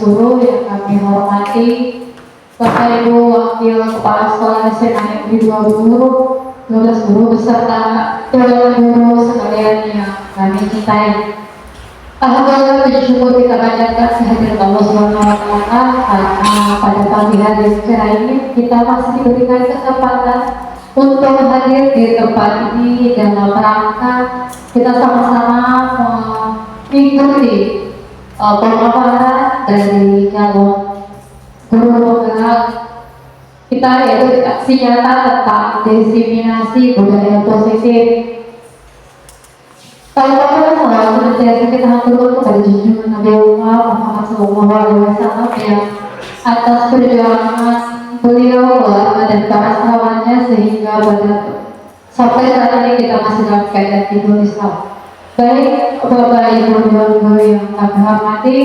guru yang kami hormati, Bapak Ibu Wakil Kepala Sekolah SMA Negeri 12 guru beserta teman guru sekalian yang kami cintai. Alhamdulillah puji syukur kita panjatkan kehadirat Allah Subhanahu wa taala karena pada pagi hari cerah ini kita masih diberikan kesempatan untuk hadir di tempat ini dalam rangka kita sama-sama mengikuti pemaparan dari calon guru penggerak kita, yaitu aksi nyata tentang diseminasi budaya positif. Kalau selalu senantiasa kita haturkan kepada junjungan Nabi Muhammad SAW yang atas perjuangan beliau, keluarga dan para sahabatnya sehingga pada sampai saat ini kita masih dalam keadaan hidup Islam. Baik Bapak Ibu guru yang kami hormati,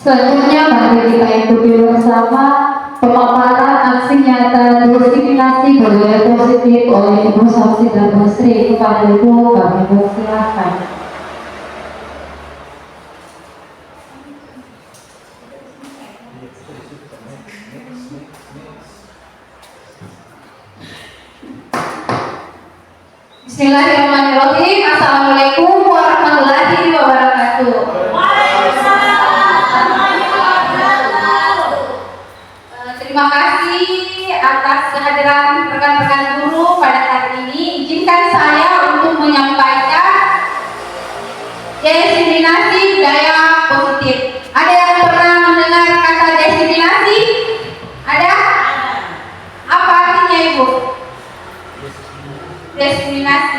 selanjutnya mari kita ikuti bersama pemaparan aksi nyata diseminasi budaya positif oleh Ibu Samsi dan Basri. Kepada Ibu kami persilahkan. Bismillahirrahmanirrahim. Assalamualaikum warahmatullahi wabarakatuh. Terima kasih atas kehadiran rekan-rekan guru pada hari ini. Izinkan saya untuk menyampaikan diseminasi budaya positif. Ada yang pernah mendengar kata diseminasi? Ada? Apa artinya Ibu? Diseminasi.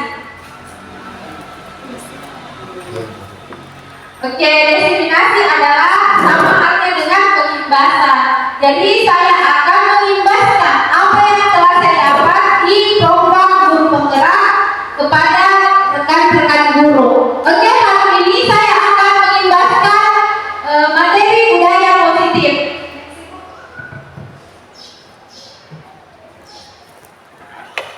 Oke, diseminasi adalah sama halnya dengan pengibasan. Jadi saya akan mengimbaskan apa yang telah saya dapat di program guru penggerak kepada rekan-rekan guru. Oke, hari ini saya akan mengimbaskan materi budaya positif.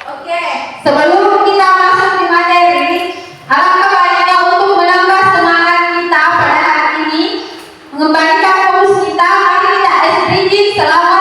Oke, sebelum kita masuk di materi, alangkah baiknya untuk menambah semangat kita pada hari ini, mengembalikan fokus kita. Mari kita sedikit selama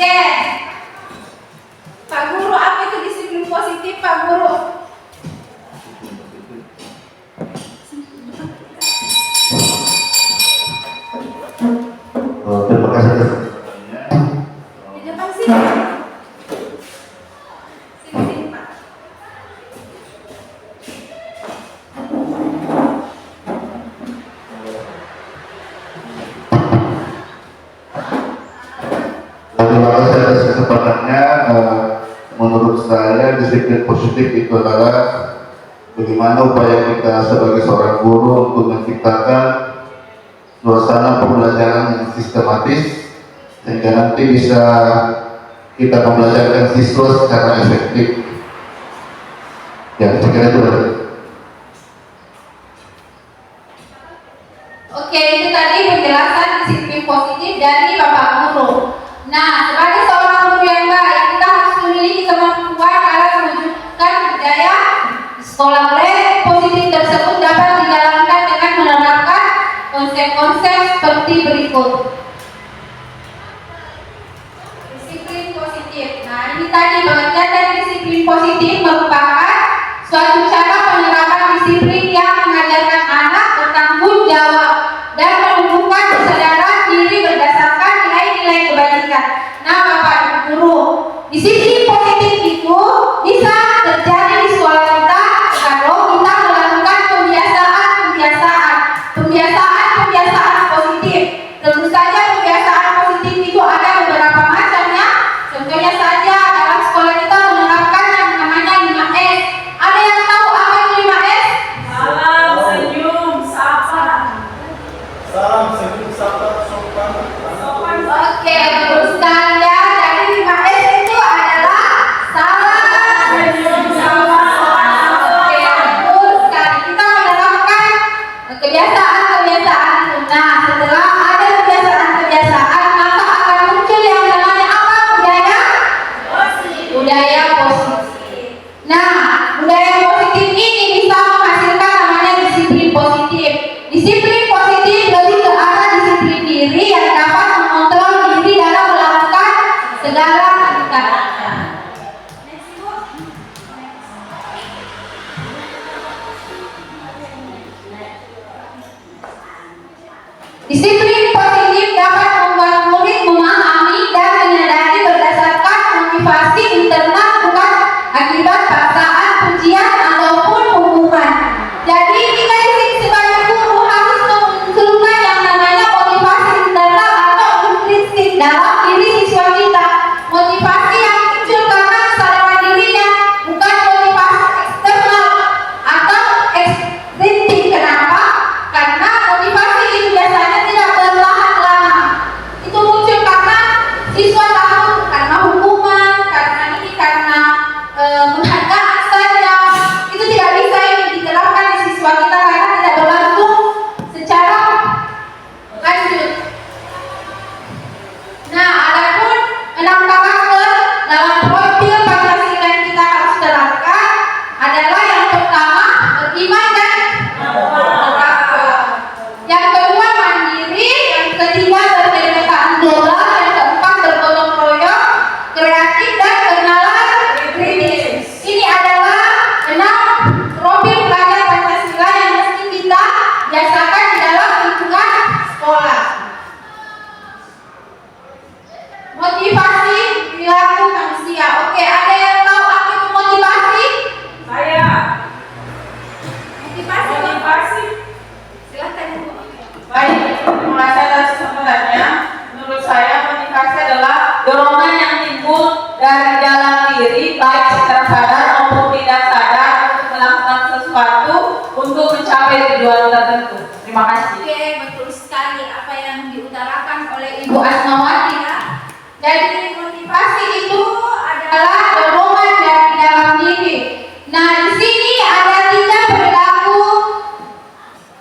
Oke. Pak Guru, apa itu disiplin positif, Pak Guru? Terima kasih atas Di depan sini. Sini, Pak. Terima kasih atas kesempatannya. Menurut saya disiplin positif itu adalah bagaimana upaya kita sebagai seorang guru untuk menciptakan suasana pembelajaran yang sistematis sehingga nanti bisa kita membelajarkan siswa secara efektif. Ya, saya kira itu. Oke, itu tadi penjelasan disiplin positif dari Bapak Guru. Nah, sebagai seorang guru yang baik, kita harus memiliki kemampuan dalam mewujudkan budaya di sekolah. Budaya positif tersebut dapat dijalankan dengan menerapkan konsep-konsep seperti berikut. Disiplin positif. Nah, ini tadi pengertian dari disiplin positif merupakan suatu cara penerapan disiplin yang mengajarkan anak bertanggung jawab dan menumbuhkan kesadaran diri berdasarkan nilai-nilai kebajikan. Nah, Bapak Guru, disiplin positif itu bisa terjadi di sekolah kita kalau kita melakukan kebiasaan positif. Tentu saja kebiasaan positif itu ada beberapa macamnya. Contohnya saja dalam sekolah kita menerapkan yang namanya 5S. Ada yang tahu apa itu 5S? Salam, senyum, sapa. Salam senyum sapa sopan. Oke, terus sekalian dari 5S itu adalah salam, Senyum, sapa. Oke, betul sekali. Kita menerapkan kebiasaan-kebiasaan itu. Nah, setelah ada kebiasaan-kebiasaan, maka akan muncul yang namanya apa? Budaya positif. Nah, budaya positif ini bisa menghasilkan namanya disiplin positif. Disiplin positif lebih ke arah disiplin diri yang dapat mengontrol diri dalam melakukan segala kegiatan. Disiplin positif dapat membuat murid memahami dan menyadari berdasarkan motivasi internal bukan akibat paksaan, pujian ataupun hukuman. Jadi kita di sini sebagai guru harus memunculkan yang namanya motivasi internal atau intrinsik dalam diri siswa kita. Motivasi yang muncul karena kesadaran dirinya, bukan motivasi eksternal atau ekstrintik. Kenapa? Karena motivasi itu biasanya tidak bertahan lama. Itu muncul karena siswa takut, karena hukuman, karena ini, karena penghargaan saja. Itu tidak bisa ini diterapkan di siswa kita karena tidak berlangsung secara lanjut. Nah, adapun 6 karakter dalam profil Pancasila yang kita harus terapkan adalah yang pertama beriman dan berakal. Yang kedua mandiri, yang ketiga berkebinekaan global, yang keempat bergotong royong, kreatif dan kenalan kritis. Ini adalah 6 profil pelajar Pancasila yang mesti kita biasakan di dalam lingkungan sekolah. Motivasi perilaku manusia. Oke, ada yang tahu apa itu motivasi? Saya. Motivasi. Silakan Ibu. Baik, terima kasih atas kesempatannya. Menurut saya motivasi adalah dorongan yang timbul dari dalam diri, baik secara sadar maupun tidak sadar untuk melakukan sesuatu untuk mencapai tujuan tertentu. Terima kasih. Oke, betul sekali apa yang diutarakan oleh Ibu Asmawati ya. Jadi motivasi itu adalah dorongan dari dalam diri. Nah, di sini ada 3 perilaku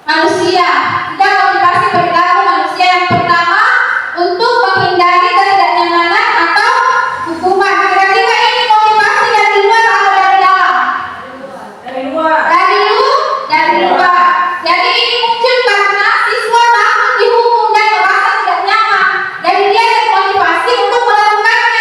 manusia. 3 motivasi perilaku manusia. Yang pertama, untuk menghindari ketidaknyamanan atau hukuman. Kira-kira ini motivasi dari luar atau dari dalam? Dari luar. Dari luar. Jadi ini muncul karena siswa takut dihukum dan merasa tidak nyaman. Jadi dia termotivasi untuk melakukannya.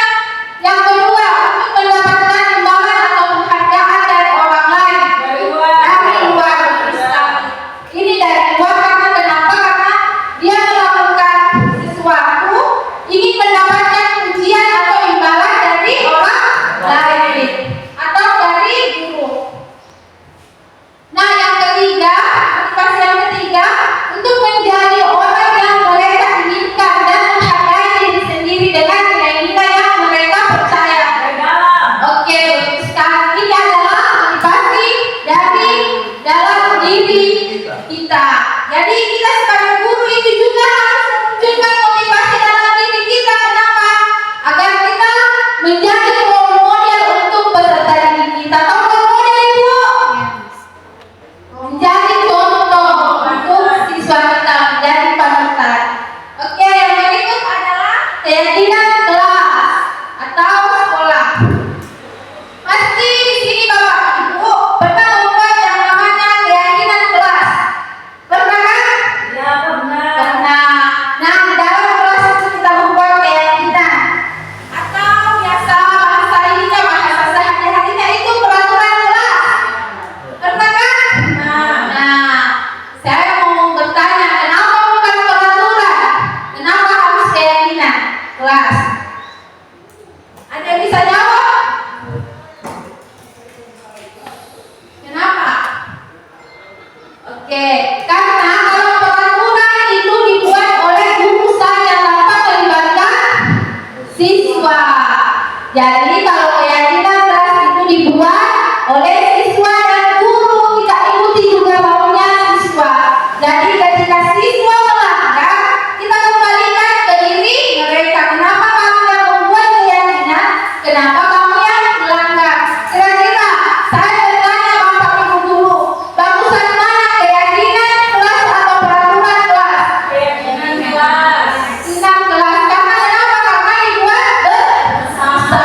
Jadi kalau keyakinan kelas itu dibuat oleh siswa dan guru, kita ikuti juga maunya siswa. Jadi ketika siswa melanggar, kita kembalikan ke diri mereka. Kenapa kamu yang membuat keyakinan? Kenapa kamu yang melanggar? Kira-kira saya bertanya Bapak Ibu guru, bagusan mana keyakinan kelas atau peraturan kelas? Keyakinan kelas. Keyakinan kelas. Karena kenapa? Karena dibuat bersama.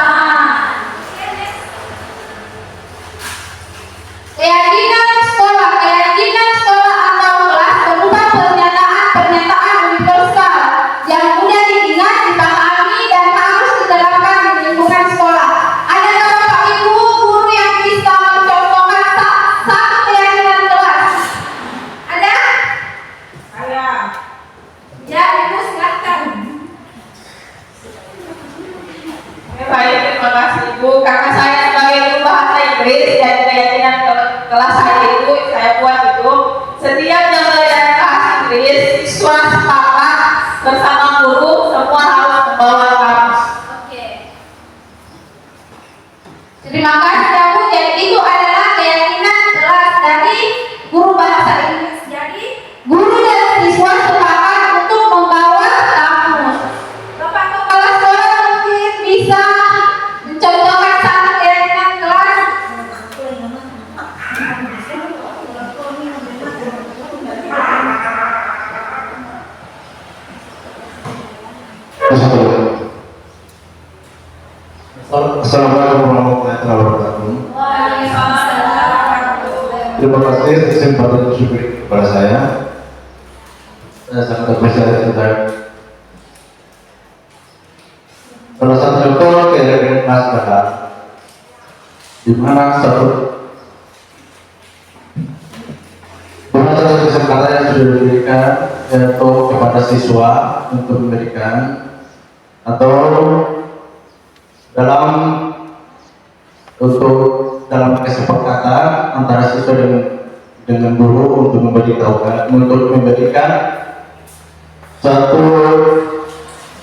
Keyakinan sekolah atau kelas berupa pernyataan universal yang mudah diingat, dipahami, dan harus diterapkan di lingkungan sekolah. Adakah Bapak Ibu guru yang bisa mencontohkan satu keyakinan kelas? Ada? Saya. Ya, Ibu silakan. Baik, terima kasih Ibu. Karena saya sebagai guru bahasa Inggris dan keyakinan kelas saya itu saya buat itu setiap jam pelajaran bahasa Inggris siswa sepakat bersama guru semua harus membawa kamus. Oke. Terima kasih ya Bu. Jadi itu adalah keyakinan kelas dari guru bahasa Inggris. Jadi guru dan siswa sepakat untuk membawa kamus. Bapak kepala sekolah mungkin bisa mencontohkan satu keyakinan kelas. Assalamualaikum warahmatullahi wabarakatuh. Terima kasih atas kesempatan yang diberi kepada saya. Saya sangat apresiasi tentang salah satu contoh keyakinan naskah di mana satu kesempatan yang sudah diberikan yaitu kepada siswa untuk memberikan atau dalam kesepakatan antara siswa dengan guru untuk memberikan satu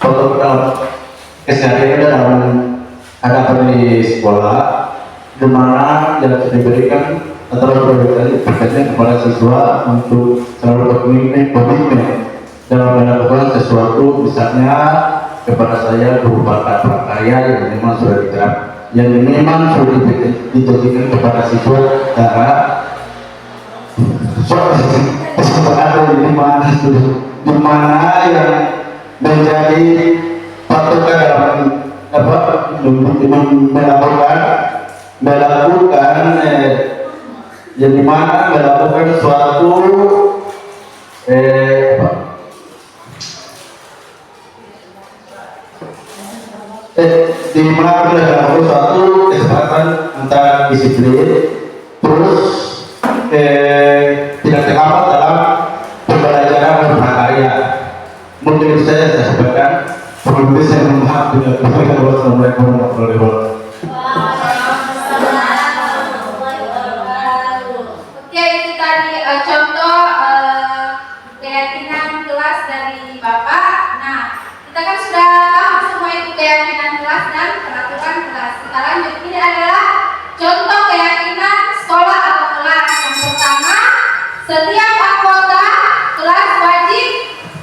protokol dalam keseharian dalam hadapan di sekolah, di mana yang sudah diberikan atau berkaitan kepada siswa untuk selalu berkomitmen dalam melakukan sesuatu, misalnya kepada saya berupa prakarya yang memang sudah dijanjikan kepada siswa cara kesepakatan di mana yang menjadi patokan dalam melakukan yang dimana melakukan suatu di mana ada suatu kesempatan antara disiplin terus tidak terhambat dalam pembelajaran berkarya. Mungkin saya sampaikan sebelum saya memahami dengan Assalamualaikum warahmatullahi wabarakatuh. Oke, itu tadi contoh keyakinan kelas dari Bapak. Nah, kita kan sudah tahu semua itu keyakinan kelas dan peraturan kelas. Kita lanjut. Ini adalah contoh keyakinan sekolah atau kelas. Yang pertama, setiap anggota kelas wajib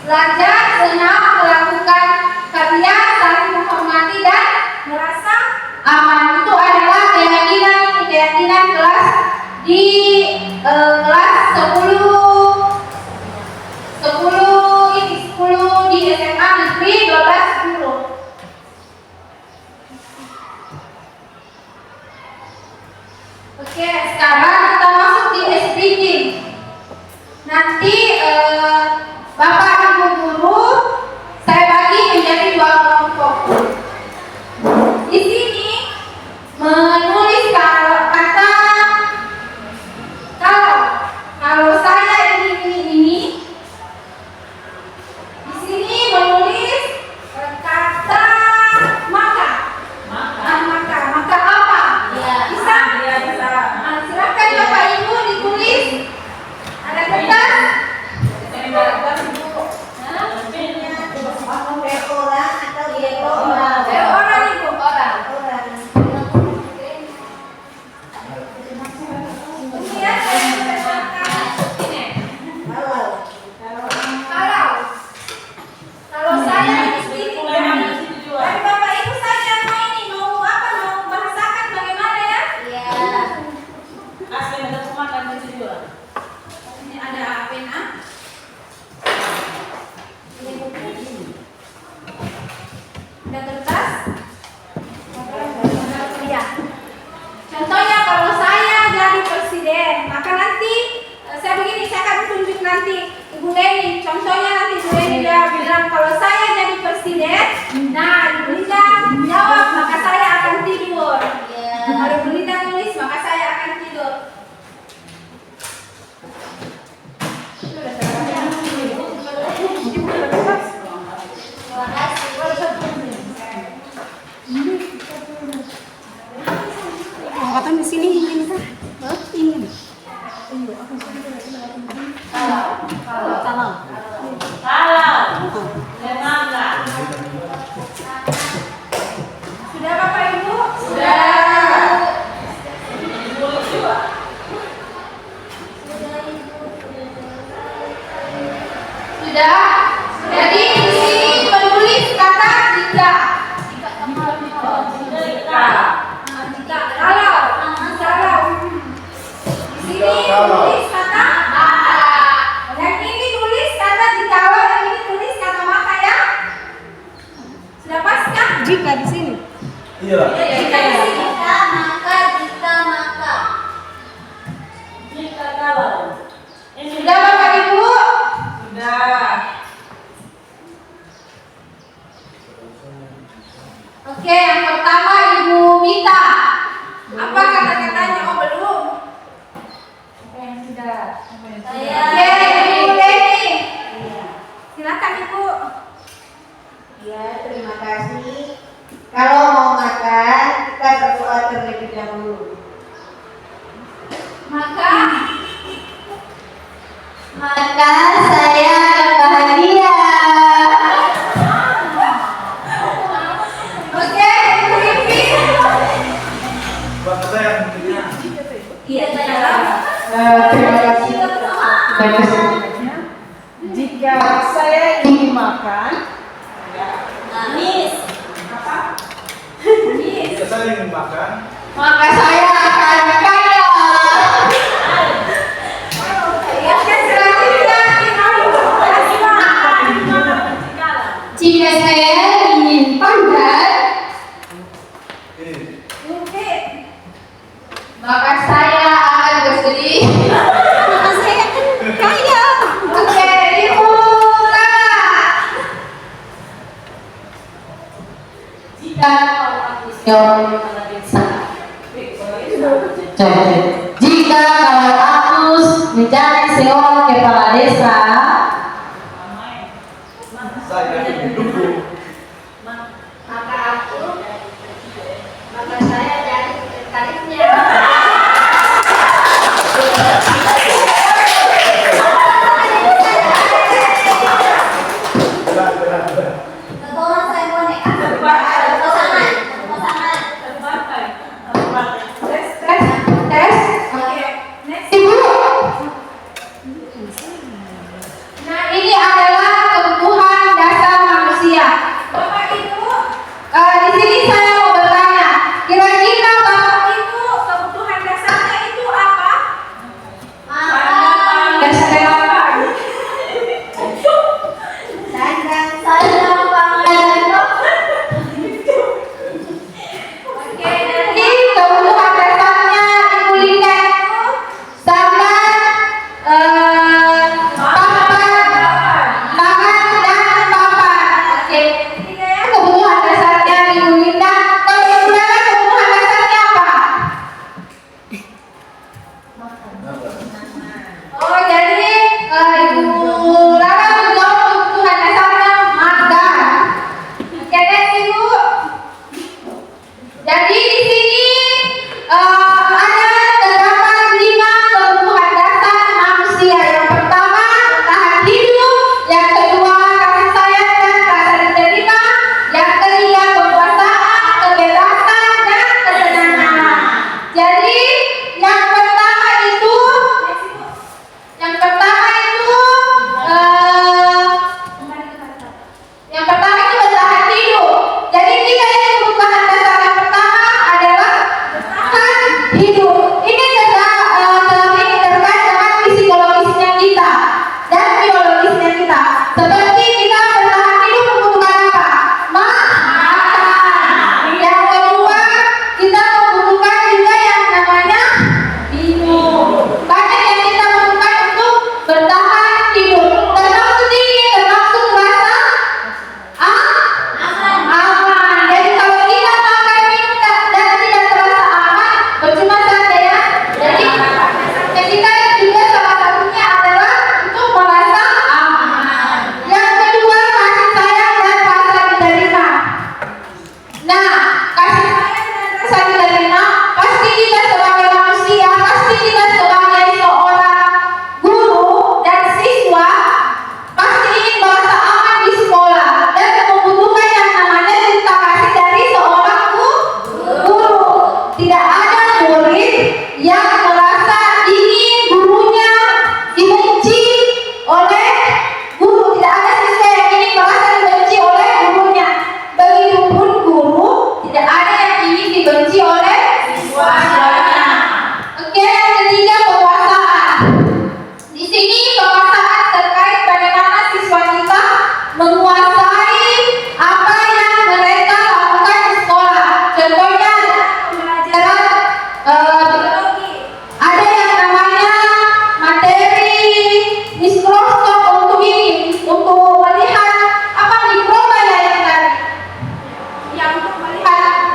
belajar, senang, melakukan karya, saling menghormati dan merasa aman. Itu adalah keyakinan kelas di kelas 10 di SMA Negeri 12 10. Oke, sekarang kita masuk di SPG. Nanti Bapak Ibu guru saya bagi menjadi 2 kelompok. Di sini menulis kata kalau saya ini. Di sini menulis kata maka. Maka apa? Ya. Bisa? Iya, bisa. Silakan Kan di sini ingin kan? Ingin. Kalau. Sudah Bapak Ibu? Sudah. Sudah. Jadi di sini menulis kata jika. Kalau. Di sini tulis kata yang ini tulis kata jikalau, yang ini tulis kata maka ya. Sudah pas kan? Jika di sini. Iya. Jika di sini. Jika maka. Jika kalau. Sudah Bapak Ibu? Sudah. Oke, yang pertama Ibu Mita. Apa kata-katanya? Oh belum. Apa yang sudah? Oke, Ibu Deni. Silakan Ibu. Ya, terima kasih. Kalau mau makan, kita berdoa terlebih dahulu. Maka Saya akan bahagia. oke, Ibu Vivi. Bapak saya mungkinnya. Iya, Terima kasih. Jika saya ingin makan, Jika saya ingin makan, maka saya akan kaya. Oke, selanjutnya jika saya ingin pandai, ini. maka saya akan bersedih. maka saya akan kaya. Oke, Ibu Lala. Jika Jika kalau aku menjadi seorang kepala desa, Saya mendukung. maka saya jadi sekretarisnya. Tes. Oke. Next. Ibu.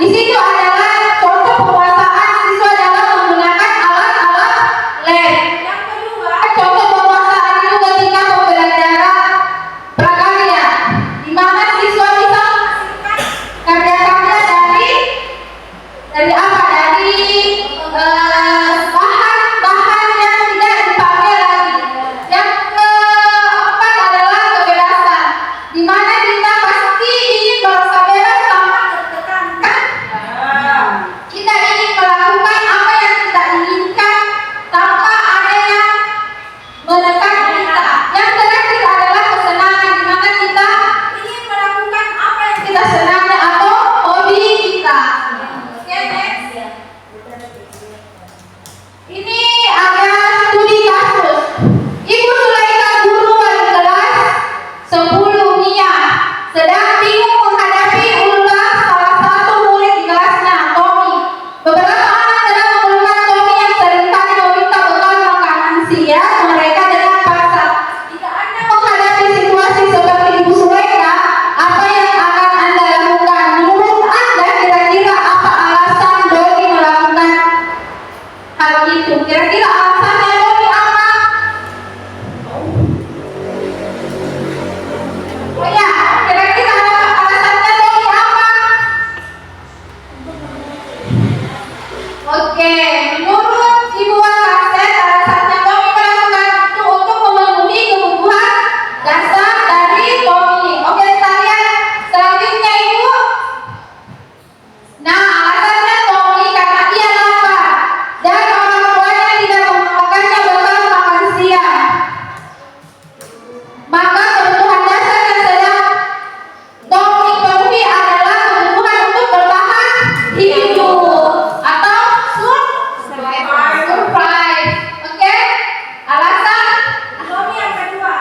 Di situ adalah contoh penguasaan siswa dalam menggunakan alat-alat lab. Yang kedua, contoh penguasaan itu ketika pembelajaran prakarya, di mana siswa bisa menghasilkan karya-karya dari apa? Dari bahan-bahan yang tidak dipakai lagi. Yang keempat adalah kebebasan, di mana kita pasti ingin merasa bebas tanpa tertekan. Kita ingin melakukan apa yang kita inginkan tanpa ada yang menekan kita. Yang terakhir adalah kesenangan, di mana kita ingin melakukan apa yang kita senangi atau hobi kita. Oke, next. Ini ada studi kasus. Ibu Sulaika, guru wali kelas 10 Nia, sedang bingung menghadapi ulah salah satu murid di kelasnya, Tommy. Beberapa anak sedang mengeluhkan Tommy yang seringkali meminta bekal makanan siang mereka dengan paksa. Jika Anda menghadapi situasi seperti Ibu Sulaika, apa yang akan Anda lakukan? Menurut Anda kira-kira apa alasan Doni melakukan hal itu? Kira-kira alasannya Doni apa? Oh ya, kira-kira alasannya Doni apa? Oke, menurut Ibu Wakaset, alasannya Tommy melakukan itu untuk memenuhi kebutuhan dasar dari Tommy. Oke, kita lihat selanjutnya Ibu. Nah, alasannya Tommy karena ia lapar dan orang tuanya tidak membawakannya bekal makan siang. Maka kebutuhan dasar yang sedang Tommy penuhi adalah kebutuhan untuk bertahan hidup atau survive. Oke? Alasan Tommy yang kedua,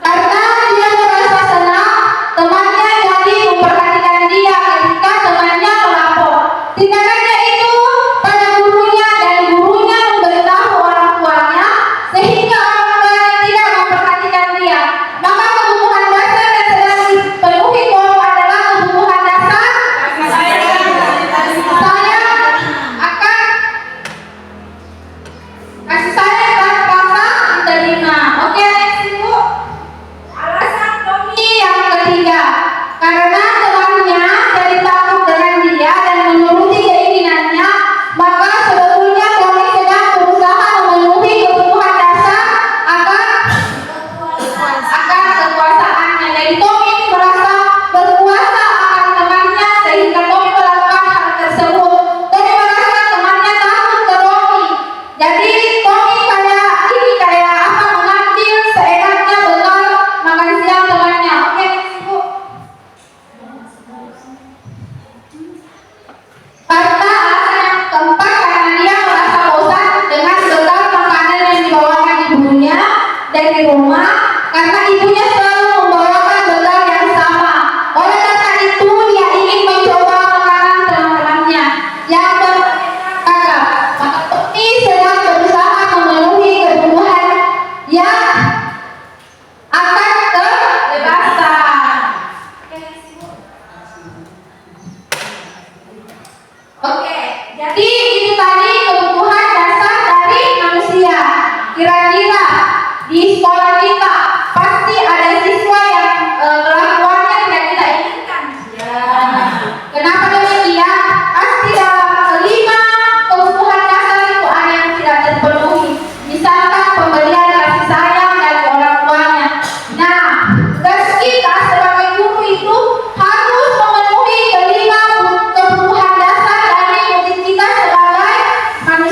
karena dia merasa senang temannya jadi memperhatikan dia ketika temannya melapor. Tindakannya itu pada gurunya dan gurunya memberitahu orang tuanya sehingga orang tuanya tidak memperhatikan dia. Maka kebutuhan dasar yang sedang dipenuhi Tommy adalah kebutuhan dasar kasih sayang tanpa rasa diterima. Oke, next Ibu. Alasan Tommy yang ketiga, karena temannya jadi takut dengan dia dan menuruti keinginannya, maka sebetulnya Tommy sedang berusaha memenuhi kebutuhan dasar akan kekuasaannya. Jadi Tommy ini merasa berkuasa akan temannya sehingga Tommy melakukan hal tersebut. Tommy merasa temannya takut ke Tommy. Jadi Tommy kayak apa, mengambil seenaknya bekal makan siang temannya. Oke, next Ibu. Karena alasan yang keempat, karena dia merasa bosan dengan bekal makanan yang dibawakan ibunya dari rumah, karena ibunya selalu membawakan bekal yang sama. Oleh karena itu dia ingin mencoba makanan teman-temannya yang beragam. Maka Tommy sedang berusaha memenuhi kebutuhan yang akan kebebasan. Oke, jadi itu tadi kebutuhan dasar dari manusia. Kira-kira di sekolah kita pasti ada siswa yang kelakuannya tidak kita inginkan. Kenapa demikian? Pasti dalam kelima kebutuhan dasar itu ada yang tidak terpenuhi. Misalkan pemberian kasih sayang dari orang tuanya. Nah, tugas kita sebagai guru itu harus memenuhi kelima kebutuhan dasar dari murid kita sebagai manusia.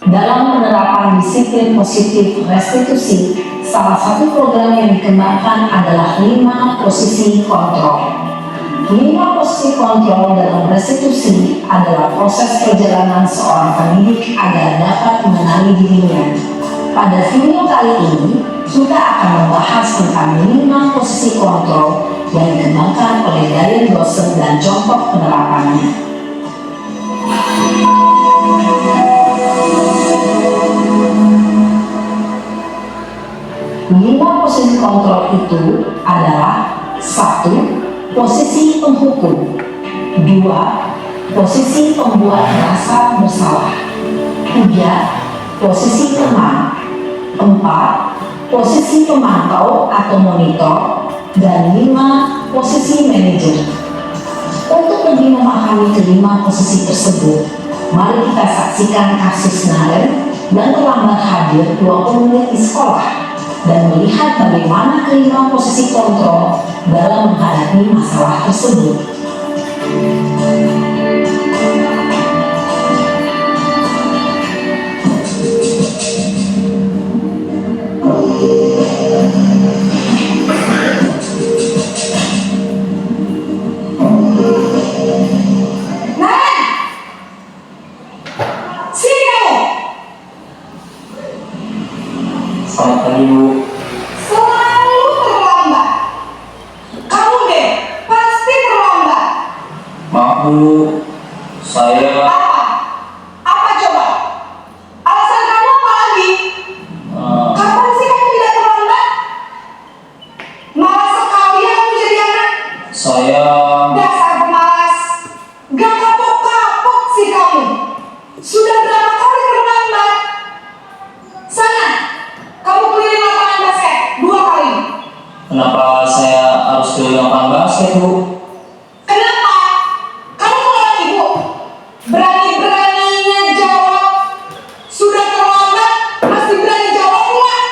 Dalam penerapan disiplin positif restitusi, salah satu program yang dikembangkan adalah 5 posisi kontrol. 5 posisi kontrol dalam restitusi adalah proses perjalanan seorang pendidik agar dapat mengenali dirinya. Pada video kali ini, kita akan membahas tentang 5 posisi kontrol yang dikembangkan oleh Diane Dawson dan contoh penerapannya. 5 posisi kontrol itu adalah 1. Posisi penghukum, 2. Posisi pembuat rasa bersalah, 3. Posisi teman, 4. Posisi pemantau atau monitor, dan 5. Posisi manajer. Untuk lebih memahami kelima posisi tersebut, mari kita saksikan kasus Naren yang terlambat hadir 20 menit di sekolah dan melihat bagaimana kelima posisi kontrol dalam menghadapi masalah tersebut. Selamat pagi, Bu. Selalu terlambat. Kamu deh, pasti terlambat. Maaf, Bu. Saya Apa? Apa coba? Alasan kamu apa lagi? Kapan sih kamu tidak terlambat? Malas sekali ya kamu jadi anak. saya Dasar pemalas. Gak kapok-kapok sih kamu. Sudah berapa kali terlambat? Sana, kamu keliling lapangan basket 2 kali. kenapa saya harus keliling lapangan basket, Bu? Kenapa? Kamu melawan ibu. Berani-beraninya jawab. Sudah terlambat, masih berani jawab enggak?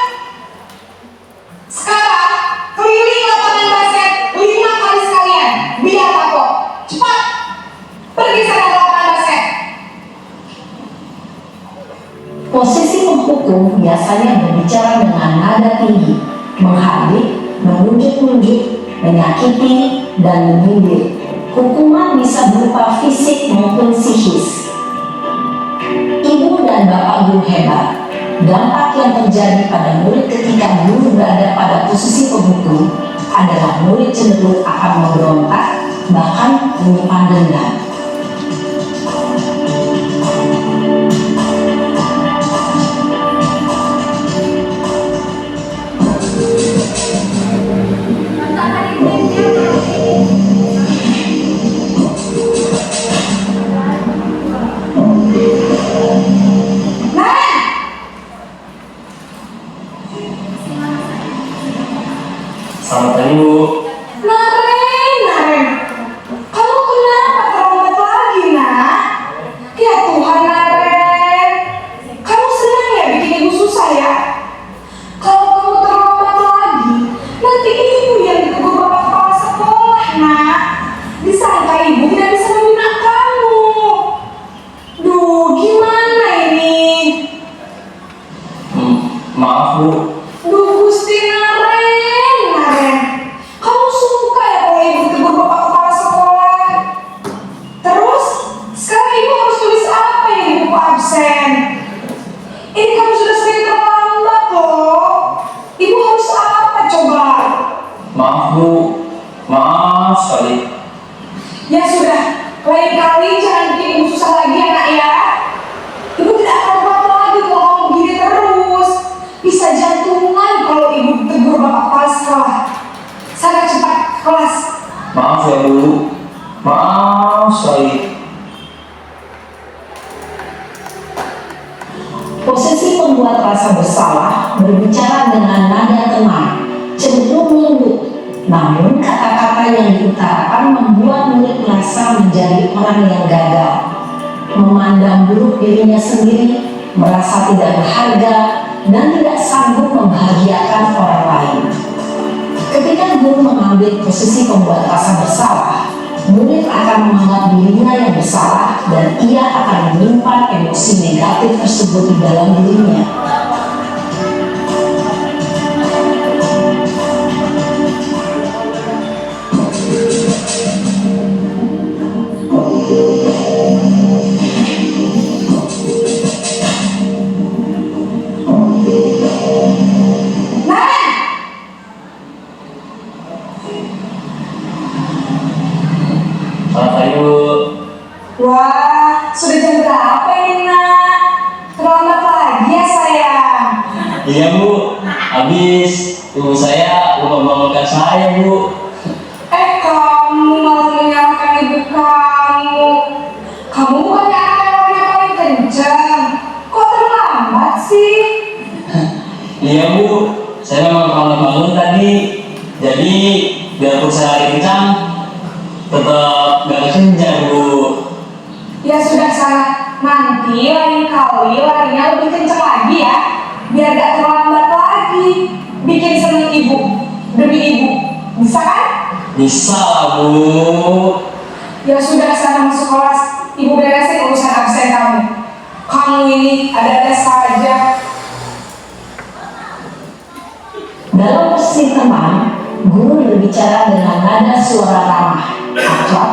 Sekarang, keliling lapangan basket 5 kali sekalian. Biar kapok. Cepat. Pergi sana ke lapangan basket. Posisi penghukum biasanya berbicara dengan nada tinggi, menghardik, menunjuk-nunjuk, menyakiti, dan menyindir. Hukuman bisa berupa fisik maupun psikis. Ibu dan bapak guru hebat. Dampak yang terjadi pada murid ketika guru berada pada posisi penghukum adalah murid cenderung akan memberontak, bahkan menyimpan dendam. Selamat pagi, Bu. Naren, kamu kenapa terlambat lagi, nak? Ya Tuhan, Naren, kamu senang ya bikin ibu susah ya? Kalau kamu terlambat lagi, nanti ibu yang ditegur bapak kepala sekolah, nak. Disangka ibu tidak bisa membina kamu. Duh, gimana ini? Maaf, Bu. Duh, Gusti Naren, kamu suka ya kalau ibu tegur bapak kepala sekolah? Terus, sekarang ibu harus tulis apa ya di buku absen? Ini kamu sudah sering terlambat loh. Ibu harus apa coba? Maaf, Bu. Maaf sekali. Ya sudah, lain kali jangan bikin ibu susah lagi ya nak ya. Ibu tidak akan kuat lagi kalau kamu begini terus. Bisa jantungan kalau ibu ditegur bapak kepala sekolah. Sana cepat ke kelas. Maaf ya, Bu. Maaf sekali. Posisi pembuat rasa bersalah berbicara dengan nada tenang, cenderung lembut. Namun kata-kata yang diutarakan membuat murid merasa menjadi orang yang gagal, memandang buruk dirinya sendiri, merasa tidak berharga, dan tidak sanggup membahagiakan orang lain. Ketika guru mengambil posisi pembuat rasa bersalah, murid akan menganggap dirinya yang bersalah dan ia akan menyimpan emosi negatif tersebut tersebut di dalam dirinya. Selamat pagi Bu. Wah, sudah jam berapa ini nak? Terlambat lagi ya sayang. Iya Bu, habis ibu saya lupa bangunkan saya Bu. Kamu malah menyalahkan ibu kamu. Kamu bukannya anak yang paling kencang. Kok terlambat sih? Iya Bu, saya memang terlambat bangun tadi. Jadi biarpun saya lari kencang, tetap gak kesenjang Bu. Ya sudah sana, nanti lain kali larinya lebih kencang lagi ya. Biar gak terlambat lagi. Bikin seneng ibu, demi ibu. Bisa kan? Bisa lah Bu. Ya sudah sana masuk kelas. Ibu beresin urusan absen kamu. Kamu ini ada tes saja. Dalam posisi teman, guru berbicara dengan nada suara ramah, akrab,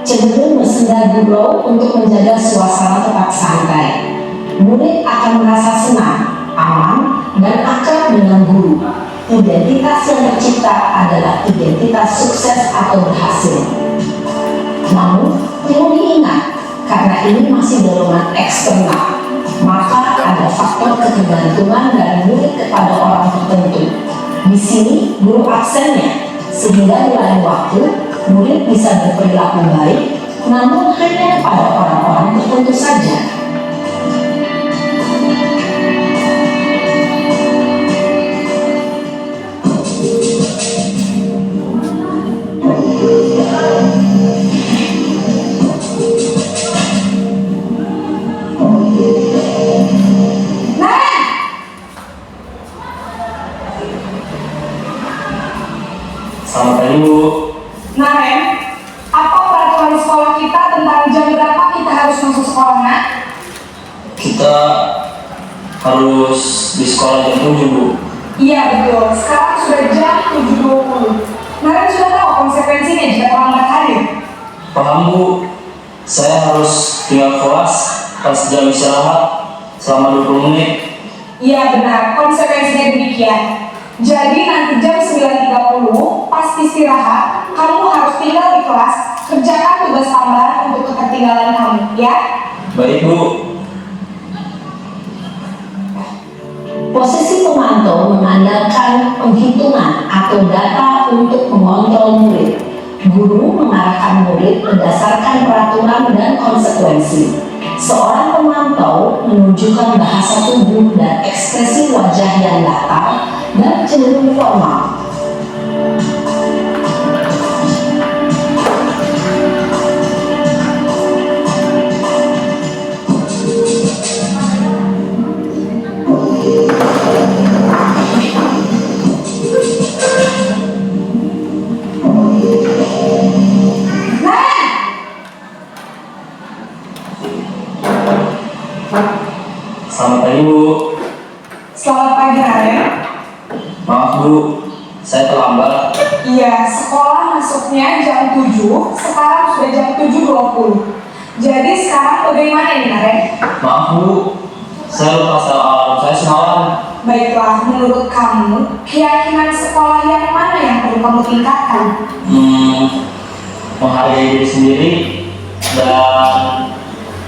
cenderung bersenda gurau untuk menjaga suasana tetap santai. Murid akan merasa senang, aman, dan akrab dengan guru. Identitas yang tercipta adalah identitas sukses atau berhasil. Namun, perlu diingat, karena ini masih dorongan eksternal, maka ada faktor ketergantungan dari murid kepada orang tertentu. Di sini, guru absennya, sehingga di lain waktu, murid bisa berperilaku baik, namun hanya pada orang-orang tertentu saja. Selamat pagi Bu. Nah Ren, apa peraturan sekolah kita tentang jam berapa kita harus masuk sekolah nak? Kita harus di sekolah jam 7 Bu. Iya betul, sekarang sudah jam 7.20. Nah Ren sudah tahu konsekuensinya jika terlambat hadir? Paham Bu, saya harus tinggal kelas pas jam istirahat selama 20 menit. Iya benar, konsekuensinya demikian. Jadi nanti jam 9.30 pas istirahat, kamu harus tinggal di kelas, kerjakan tugas tambahan untuk ketertinggalan kamu, ya? Baik Bu. Posisi pemantau mengandalkan penghitungan atau data untuk mengontrol murid. Guru mengarahkan murid berdasarkan peraturan dan konsekuensi. Seorang pemantau menunjukkan bahasa tubuh dan ekspresi wajah yang datar dan cenderung formal. Selamat pagi Bu. Selamat pagi Ren. Maaf Bu, saya terlambat. Iya, sekolah masuknya jam 7, sekarang sudah jam 7.20. Jadi sekarang bagaimana ini Ren? Maaf Bu, saya lupa setel alarm saya semalam. Baiklah, menurut kamu, keyakinan sekolah yang mana yang perlu kamu tingkatkan? Menghargai diri sendiri dan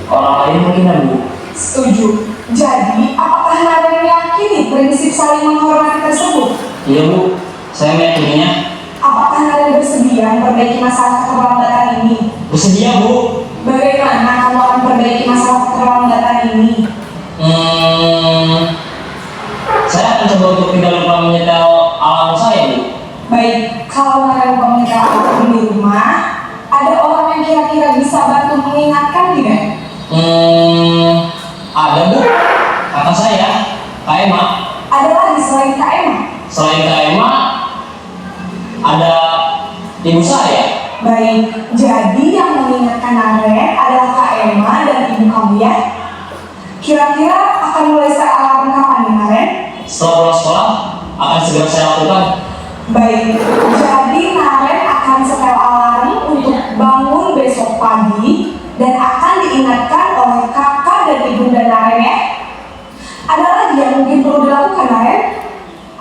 orang lain mungkin ya Bu. Setuju. Jadi, apakah Ren meyakini prinsip saling menghormati tersebut? Iya Bu, saya meyakininya. Apakah Ren bersedia memperbaiki masalah keterlambatan ini? Bersedia Bu. Bagaimana kamu akan memperbaiki masalah keterlambatan ini? Saya akan coba untuk tidak lupa menyetel alarm saya Bu. Baik, kalau Ren lupa menyetel alarm di rumah, ada orang yang kira-kira bisa bantu mengingatkan tidak? Ada Bu, kata saya, Kak Emma. Ada lagi selain Kak Emma? Selain Kak Emma, ada ibu saya. Baik, jadi yang mengingatkan Ren adalah Kak Emma dan ibu kamu ya? Kira-kira akan Jadi Naren akan setel alarm untuk bangun besok pagi dan akan diingatkan oleh kakak dan ibunda Naren ya. Ada lagi yang mungkin perlu dilakukan Naren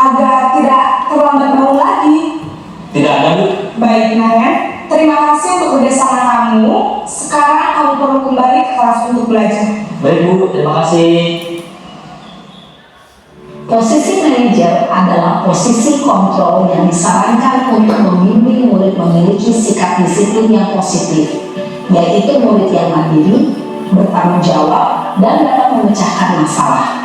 agar tidak terlambat bangun lagi? Tidak ada, Bu. Baik Naren, terima kasih untuk kerjasama kamu. Sekarang kamu perlu kembali ke kelas untuk belajar. Baik, Bu. Terima kasih. Posisi manajer adalah posisi kontrol yang disarankan untuk membimbing murid memiliki sikap disiplin yang positif, yaitu murid yang mandiri, bertanggung jawab, dan dapat memecahkan masalah.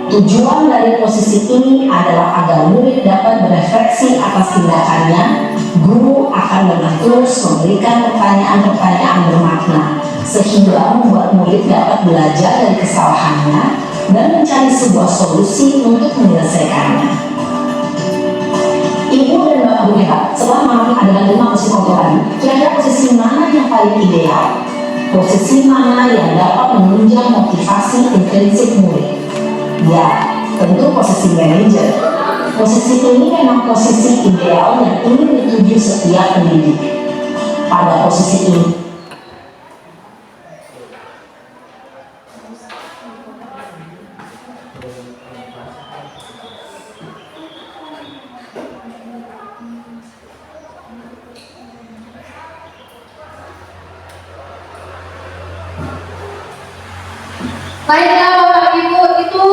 Tujuan dari posisi ini adalah agar murid dapat berefleksi atas tindakannya. Guru akan dengan terus memberikan pertanyaan-pertanyaan bermakna, sehingga membuat murid dapat belajar dari kesalahannya dan mencari sebuah solusi untuk menyelesaikannya. Ibu dan Bapak Guru lihat, setelah memahami adegan 5 posisi kontrol tadi, kira-kira posisi mana yang paling ideal? Posisi mana yang dapat menunjang motivasi intrinsik murid? Ya, tentu posisi manajer. Posisi ini memang posisi ideal yang ingin dituju setiap pendidik. Pada posisi ini, Baiklah Bapak Ibu, itu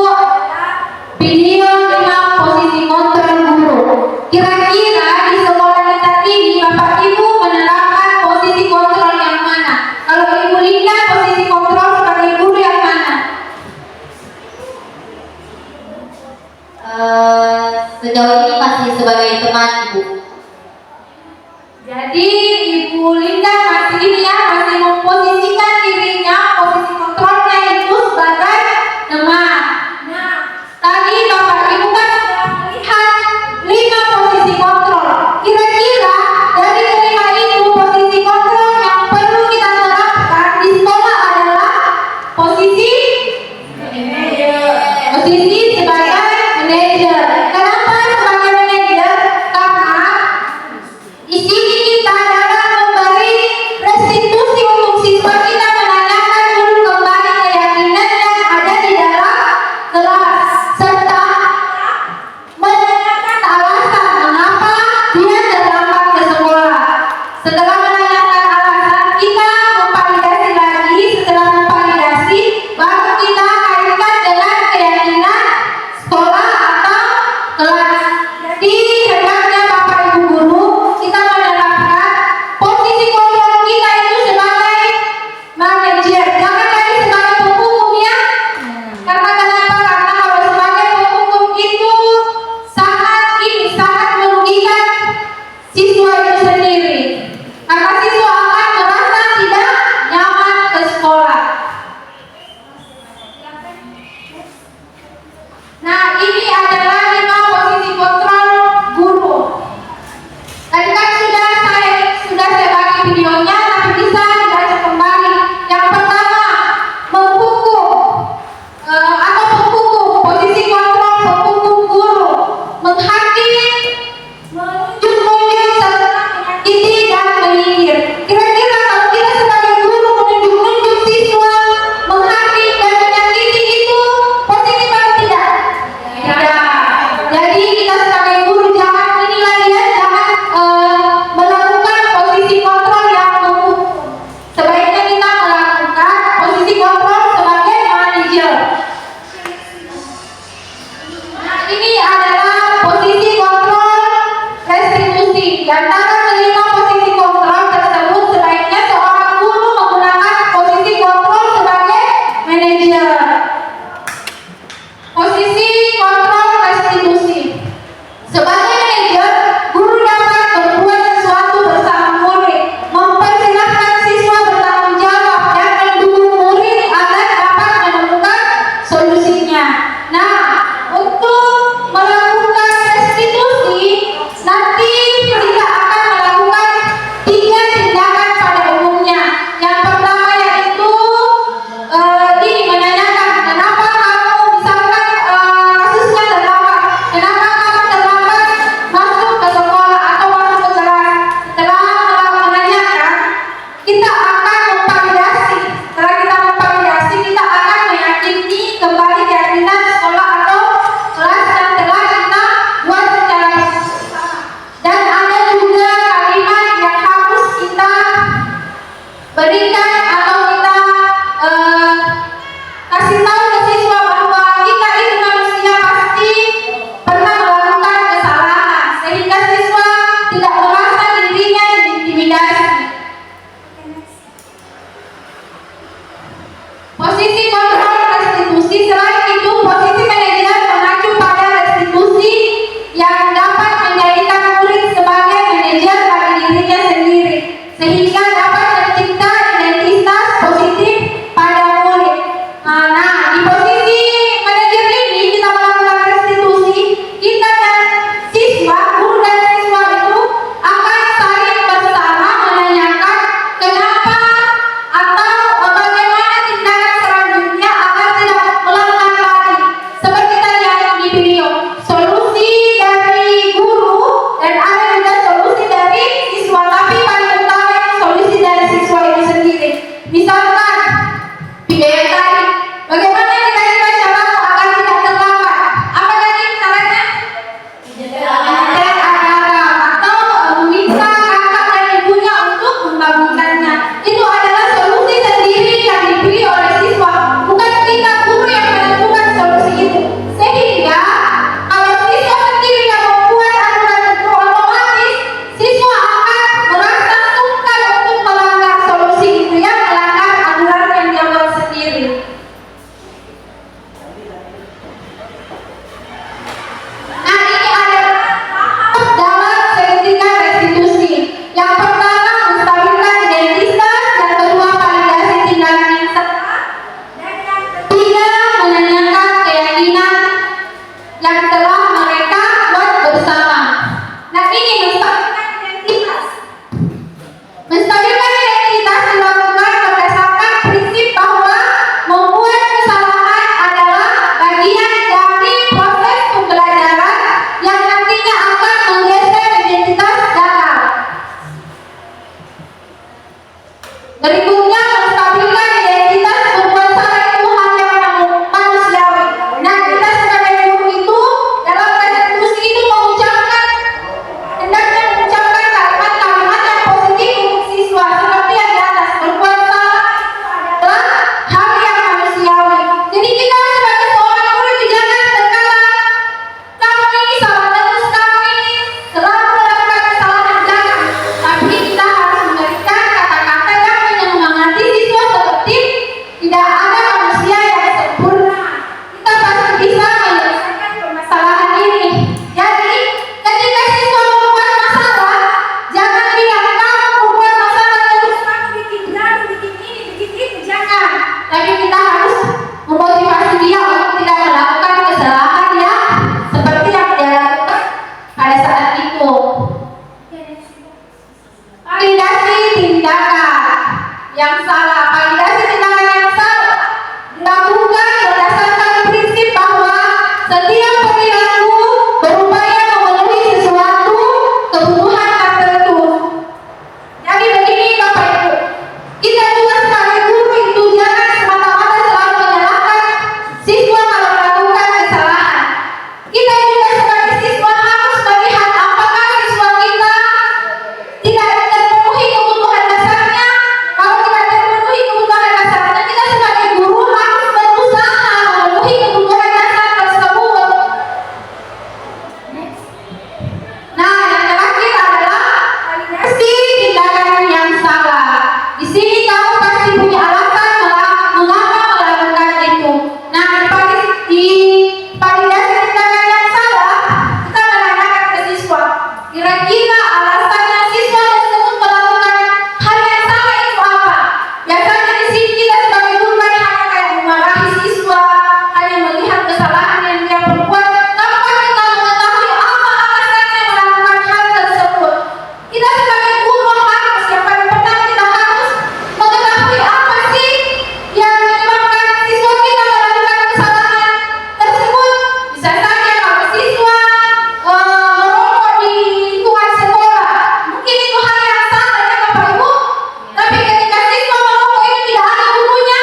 video 5 posisi kontrol guru. Kira-kira di sekolah kita ini Bapak Ibu menerapkan posisi kontrol yang mana? Kalau Ibu Linda posisi kontrol sebagai guru yang mana? Sejauh ini masih sebagai teman Ibu. Jadi Ibu Linda masih ini ya, masih memposisikan dirinya posisi kontrolnya itu sebagai teman. Nah, Posisi kontrol restitusi, selain itu posisi manajer mengacu pada restitusi yang dapat menjadikan murid sebagai manajer bagi dirinya sendiri, sehingga dapat tercipta identitas positif pada murid. Nah, di posisi manajer ini kita melakukan restitusi, kita dan siswa, guru dan siswa itu akan saling bersama menanyakan kenapa atau bagaimana tindakan selanjutnya agar tidak melanggar lagi. Seperti tadi yang di video, solusi dari guru dan ada juga solusi dari siswa, tapi paling utama yang solusi dari siswa itu sendiri. Misalkan video yang tadi, bagaimana kita baca buku agar tidak terlambat? Apa tadi caranya? Atau meminta kakak dan ibunya untuk membangunkannya. Itu adalah solusi sendiri yang dipilih oleh siswa, bukan kita guru yang menentukan solusi itu. Sehingga kalau siswa sendiri yang membuat aturan itu, otomatis siswa akan merasa sungkan untuk melanggar solusi itu, yang melanggar aturan yang dia buat sendiri. Nah, ini adalah tahap dalam segitiga restitusi. Yang pertama, menstabilkan identitas, yang kedua, validasi tindakan yang salah, dan yang ketiga, menanyakan keyakinan yang telah mereka buat bersama. Nah, ini menstabilkan identitas. Menstabilkan identitas dilakukan berdasarkan prinsip bahwa membuat kesalahan adalah bagian dari proses pembelajaran yang nantinya akan menggeser identitas gagal. Berikutnya, menstabilkan identitas berbuat salah itu hal yang manusiawi. Nah, kita sebagai guru itu dalam restitusi itu hendaknya mengucapkan kalimat-kalimat yang positif untuk siswa, seperti yang di atas. Berbuat salah itu adalah hal yang manusiawi. Jadi kita sebagai seorang guru itu jangan berkata, kamu ini salah terus, kamu ini selalu melakukan kesalahan, jangan. Tapi kita harus memberikan kata-kata yang menyemangati siswa, seperti tidak ada manusia yang sempurna. Kita pasti bisa menyelesaikan permasalahan ini. Jadi, ketika siswa membuat masalah, jangan bilang kamu membuat masalah terus, kamu bikin gaduh, bikin ini, bikin itu, jangan. Tapi kita harus memotivasi dia untuk tidak melakukan kesalahan yang seperti yang dia lakukan pada saat itu. Validasi tindakan yang salah. Validasi tindakan yang salah dilakukan berdasarkan prinsip bahwa setiap perilaku berupaya memenuhi sesuatu kebutuhan tertentu. Jadi begini Bapak Ibu, kita juga sebagai guru itu jangan semata-mata selalu menyalahkan siswa kalau melakukan kesalahan. Kita juga sebagai siswa harus melihat apakah siswa kita tidak terpenuhi kebutuhan dasarnya. Kalau tidak terpenuhi kebutuhan dasarnya, kita sebagai guru harus berusaha memenuhi kebutuhan dasar tersebut. Nah, yang terakhir adalah validasi tindakan yang salah. Di sini kamu pasti punya alasan mengapa melakukan itu. Nah, di validasi tindakan yang salah, kita menanyakan ke siswa, kira-kira alasannya siswa tersebut melakukan hal yang salah itu apa? Biasanya di sini kita sebagai guru hanya kayak memarahi siswa, hanya melihat kesalahan yang dia perbuat, tanpa kita mengetahui apa alasannya melakukan hal tersebut. Kita sebagai guru harus, yang paling pertama kita harus mengetahui apa sih yang menyebabkan siswa kita melakukan kesalahan tersebut. Bisa saja kalau siswa merokok di lingkungan sekolah, mungkin itu hal yang salah ya Bapak Ibu. Tapi ketika siswa merokok itu tidak ada gurunya,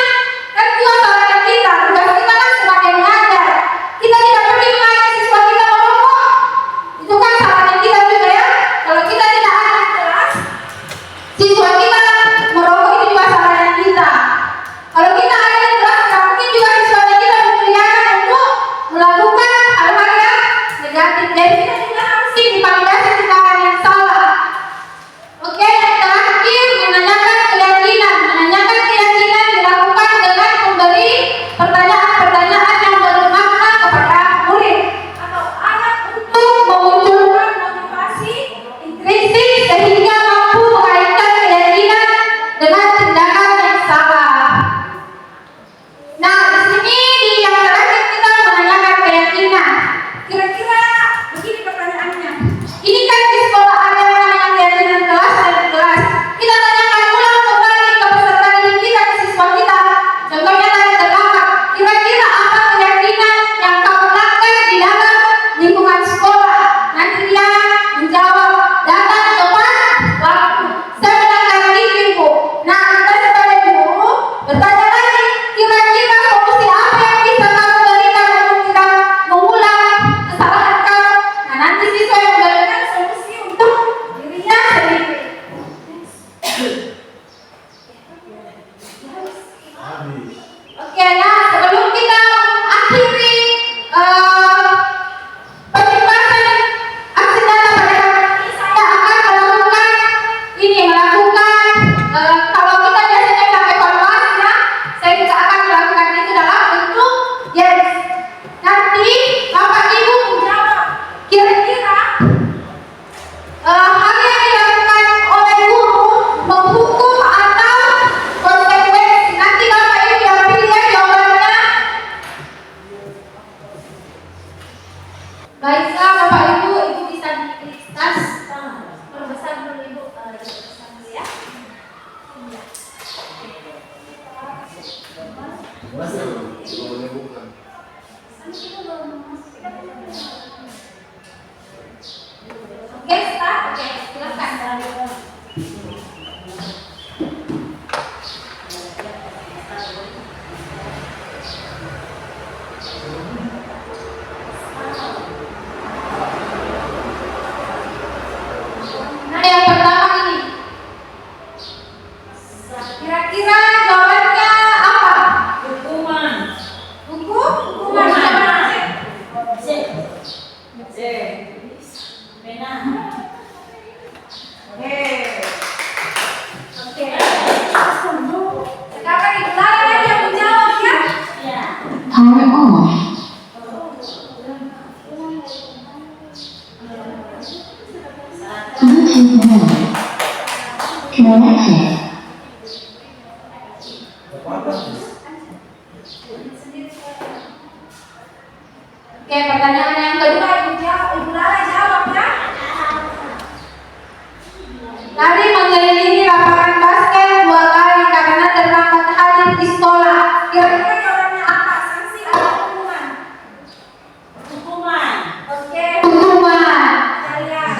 kan itu salahkan kita. Tugas kita kan sebagai mengajar, kita tidak perlu mengajar siswa kita merokok. Itu kan salahkan kita juga ya. Kalau kita tidak ada di kelas, siswa kita merokok itu juga salahkan kita. Kalau kita ada di kelas, nggak mungkin juga siswa kita membiarkan untuk melakukan hal-hal yang negatif. Jadi kita juga harus divalidasi tindakan yang salah. Oke, yang terakhir menanyakan keyakinan. Menanyakan keyakinan dilakukan dengan memberi habis. Oke, nah sebelum kita akhiri penjelasan aksi data pada kali ini, saya akan melakukan kalau kita biasanya pakai evaluasi ya, saya juga akan melakukan itu dalam bentuk yes. Nanti Bapak Ibu menjawab kira-kira hal yang dilakukan oleh guru menghukum atau konsekuensi. Nanti Bapak Ibu yang pilih ya jawabannya. Baiklah Bapak Ibu bisa diklik tas. Perbesar dulu Ibu, perbesar dulu ya. Oke, start. Oke, silakan. Nah, yang pertama ini. Kira-kira jawabannya apa? Hukuman. Hukuman apa? Oke. Sekarang Ibu Lara yang menjawab ya. Power off. Bluetooth mode. Connected. Oke, pertanyaan yang kedua Ibu Lara jawab ya. Lari mengelilingi lapangan basket 2 kali karena terlambat hadir di sekolah. Kira-kira jawabannya apa? Sanksi atau hukuman? Hukuman. Oke, hukuman. Kalian.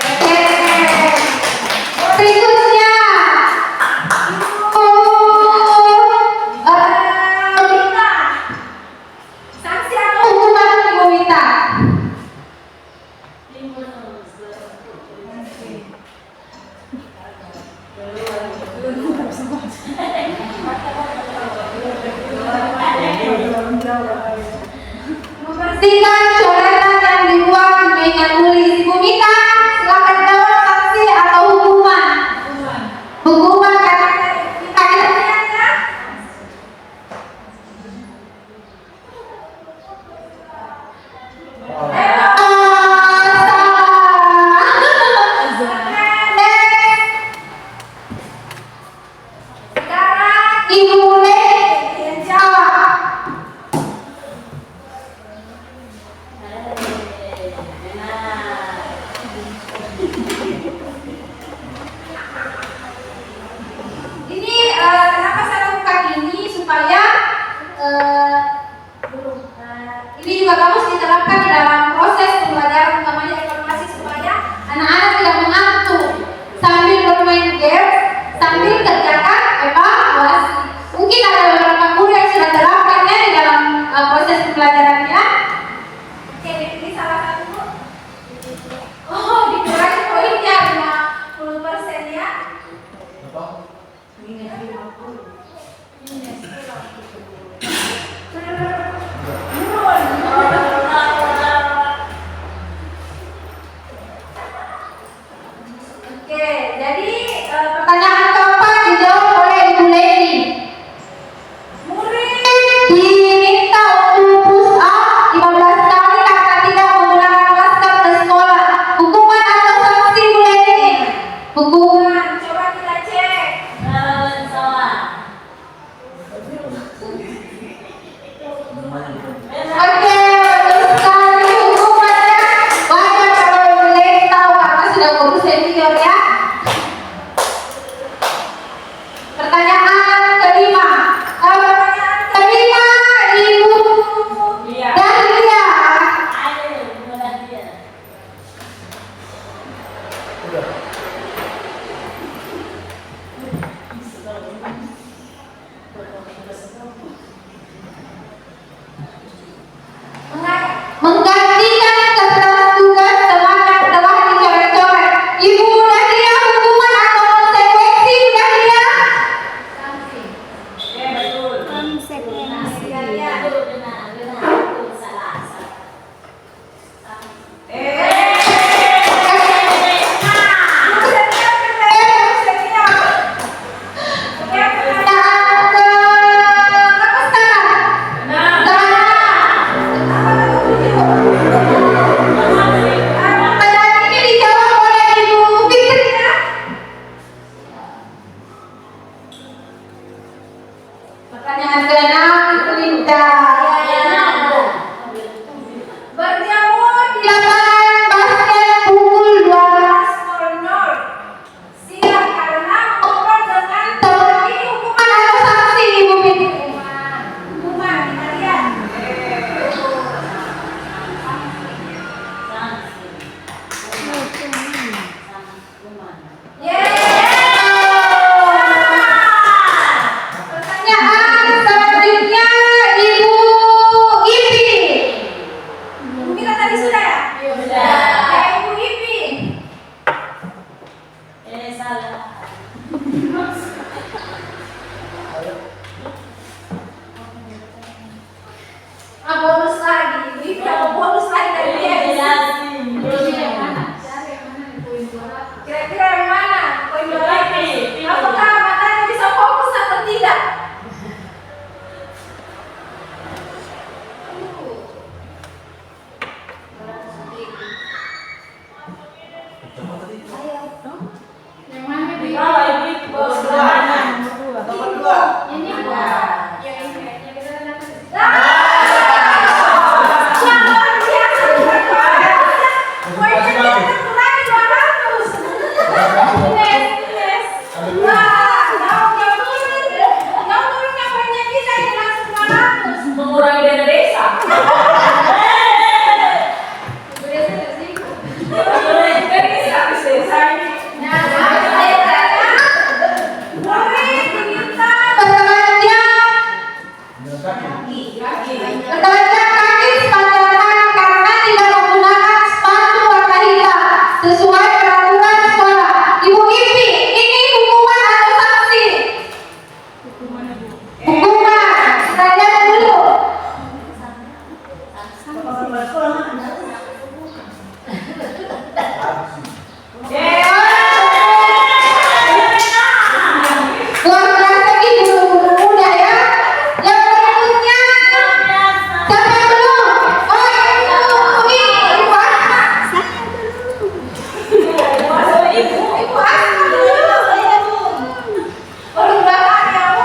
Oke. Berikutnya. Wita. Sanksi atau hukuman Ibu Wita? Membersihkan coretan yang dibuat di meja tulis. Ibu Mita, silakan jawab sanksi atau hukuman. Hukuman karena kita lihat ya. Sekarang Ibu Leni yang jawab. Ini kenapa saya lakukan ini supaya ini juga bagus diterapkan di dalam proses pembelajaran utamanya informasi supaya anak-anak tidak mengantuk sambil bermain game sambil kerjakan evaluasi. Mungkin ada beberapa guru yang sudah terapkannya di dalam proses pembelajarannya. Oke, ini salah satu. Oh, dikurangi poinnya 50% ya. Oke, jadi pertanyaan keempat dijawab oleh Ibu Leni. Murid diminta untuk push up 15 kali karena tidak menggunakan masker ke sekolah. Hukuman atau sanksi Ibu Leni? Hukuman. Coba kita cek. Salah. Pertanyaan ke-6, Linda. Berjemur di lapangan basket pukul 12.00. Siap karena melanggar dengan terbagi hukuman atau sanksi, Ibu Binti. Hukuman, kita lihat. Pertanyaan selanjutnya, Ibu Ipi. Kita tadi sudah ya? Sudah. Ibu Ipi. Salah. Bonus lagi, Ibu Ipi dapat bonus lagi dari dia. Kira-kira yang mana? Poin 200. Apakah matanya bisa fokus atau tidak? Yang mana, Bi? Nomor 2. Ini Mengurangi dana desa. Pertanyaan kaki sepanjang karena tidak menggunakan sepatu warna hitam sesuai peraturan sekolah. Ibu Ipi, ini hukuman atau sanksi? Hukuman. Kita lihat dulu. Luar biasa ini guru-guru muda ya. Yang berikutnya, siapa yang belum? Oh, Ibu Asma. Ibu Asma dulu. Baru belakang ya, Bu.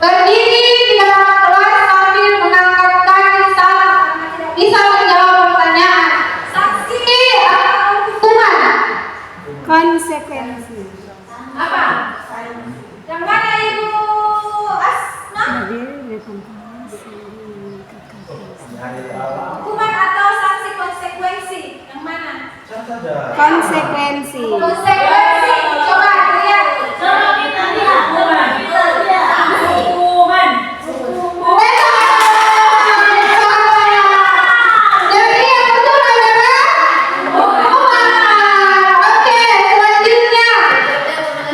Berdiri di dalam kelas sambil mengangkat kaki salah bisa menjawab pertanyaan. Saksi atau hukuman? Konsekuensi. Apa? Yang mana, Ibu Asma? Hukuman atau sanksi konsekuensi? Yang mana? Konsekuensi. Konsekuensi. Coba lihat. Jadi yang betul adalah hukuman. Oke, selanjutnya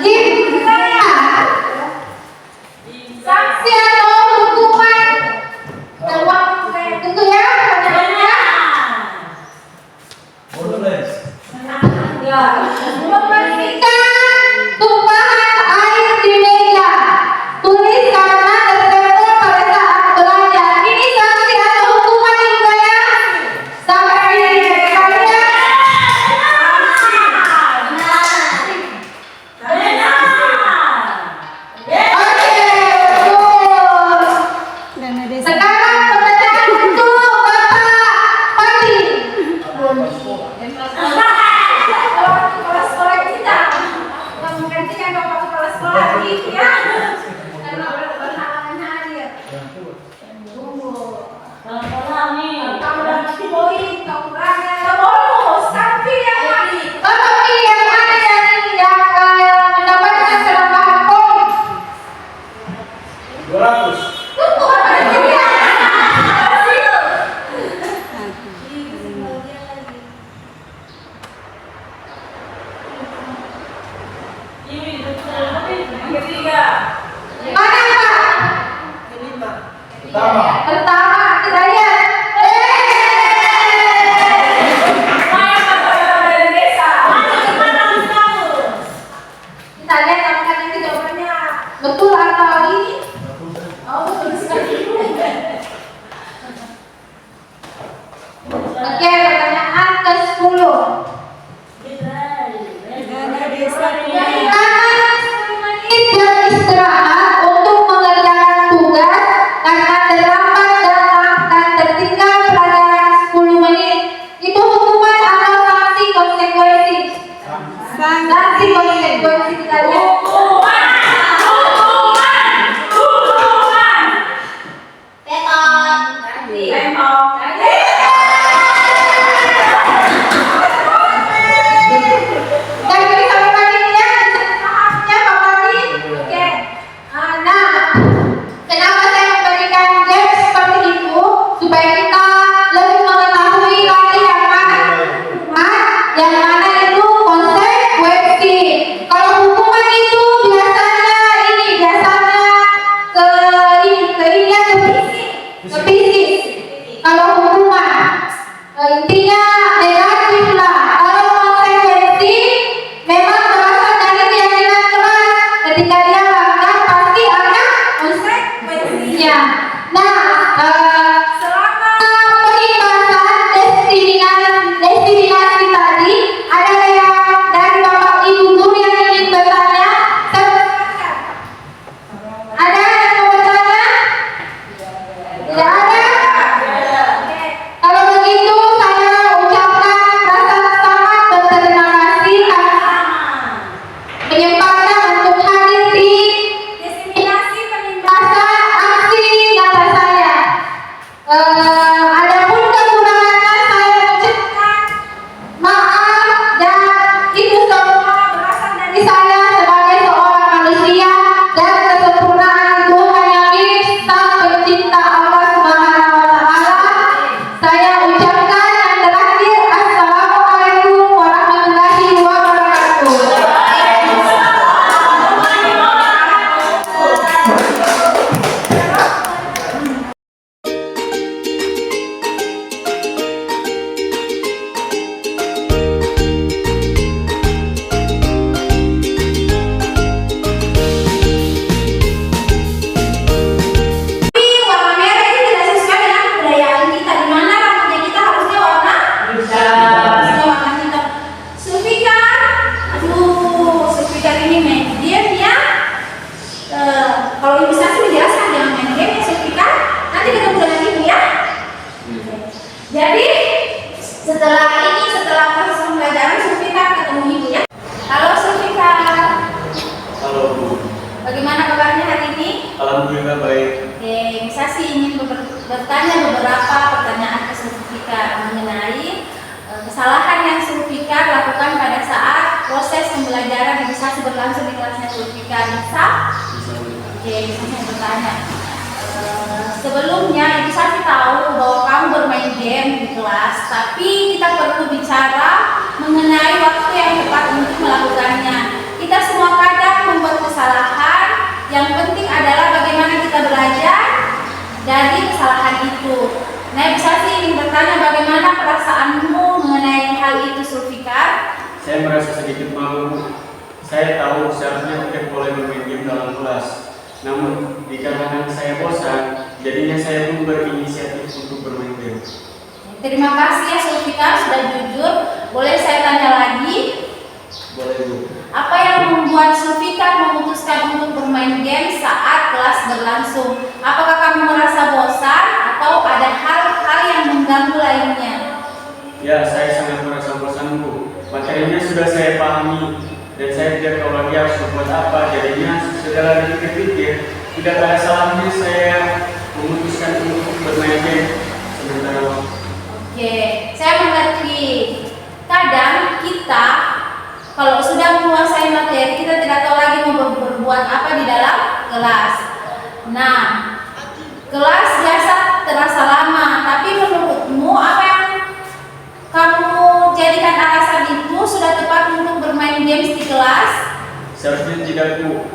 Jimmy. Sanksi atau hukuman? Jawab tentu ya pertanyaannya. Membersihkan tumpahan air di meja. Tulis karena tersenggol pada saat belajar. Ini sanksi atau hukuman Ibu saya? Sanksi. Kalian? Oke, betul. Sekarang pertanyaan untuk Bapak Pati. Kepala sekolah kita yang menggantikan Bapak Kepala Sekolah ini ya. Karena berhalangan hadir. Tunggu. Kamu dapat poin, kamu berada. Bonus, tapi yang mana? Bapak pilih yang mana yang mendapatkan penambahan poin? 200. Tunggu, apa yang dia? Ketiga. Mana Pak? Pertama, kita lihat. Kita lihat apakah nanti jawabannya betul atau ini? Oh, betul sekali. Oke, pertanyaan ke-10. Setelah proses pembelajaran, Sulfika ketemu ibu ya. Halo Sulfika, Halo Bu, bagaimana kabarnya hari ini? alhamdulillah baik. Oke, saya sih ingin bertanya beberapa pertanyaan ke Sulfika mengenai kesalahan yang Sulfika lakukan pada saat proses pembelajaran imunisasi berlangsung di kelasnya Sulfika. Bisa? Oke, saya bertanya. Sebelumnya ibu Safi tahu bahwa kamu bermain game di kelas, tapi kita perlu bicara mengenai waktu yang tepat untuk melakukannya. Kita semua kadang membuat kesalahan, yang penting adalah bagaimana kita belajar dari kesalahan itu. Nah, ibu Safi ingin bertanya bagaimana perasaanmu mengenai hal itu, Sulfika? Saya merasa sedikit malu. Saya tahu seharusnya tidak boleh bermain game dalam kelas. Namun, dikarenakan saya bosan, jadinya saya pun berinisiatif untuk bermain game. Terima kasih ya Sulfika, sudah jujur. Boleh saya tanya lagi? Boleh Bu. Apa yang membuat Sulfika memutuskan untuk bermain game saat kelas berlangsung? Apakah kamu merasa bosan atau ada hal-hal yang mengganggu lainnya? Ya, saya sangat merasa bosan Bu. Materinya sudah saya pahami dan saya tidak tahu lagi harus berbuat apa. Jadinya setelah dipikir-pikir, tidak ada salahnya saya memutuskan untuk bermain game sementara waktu. Oke, saya mengerti. Kadang kita kalau sudah menguasai materi, kita tidak tahu lagi mau berbuat apa di dalam kelas. Nah, kelas biasa terasa lama, tapi menurutmu apa yang kamu jadikan alasan itu sudah tepat untuk bermain games di kelas? Seharusnya tidak Bu.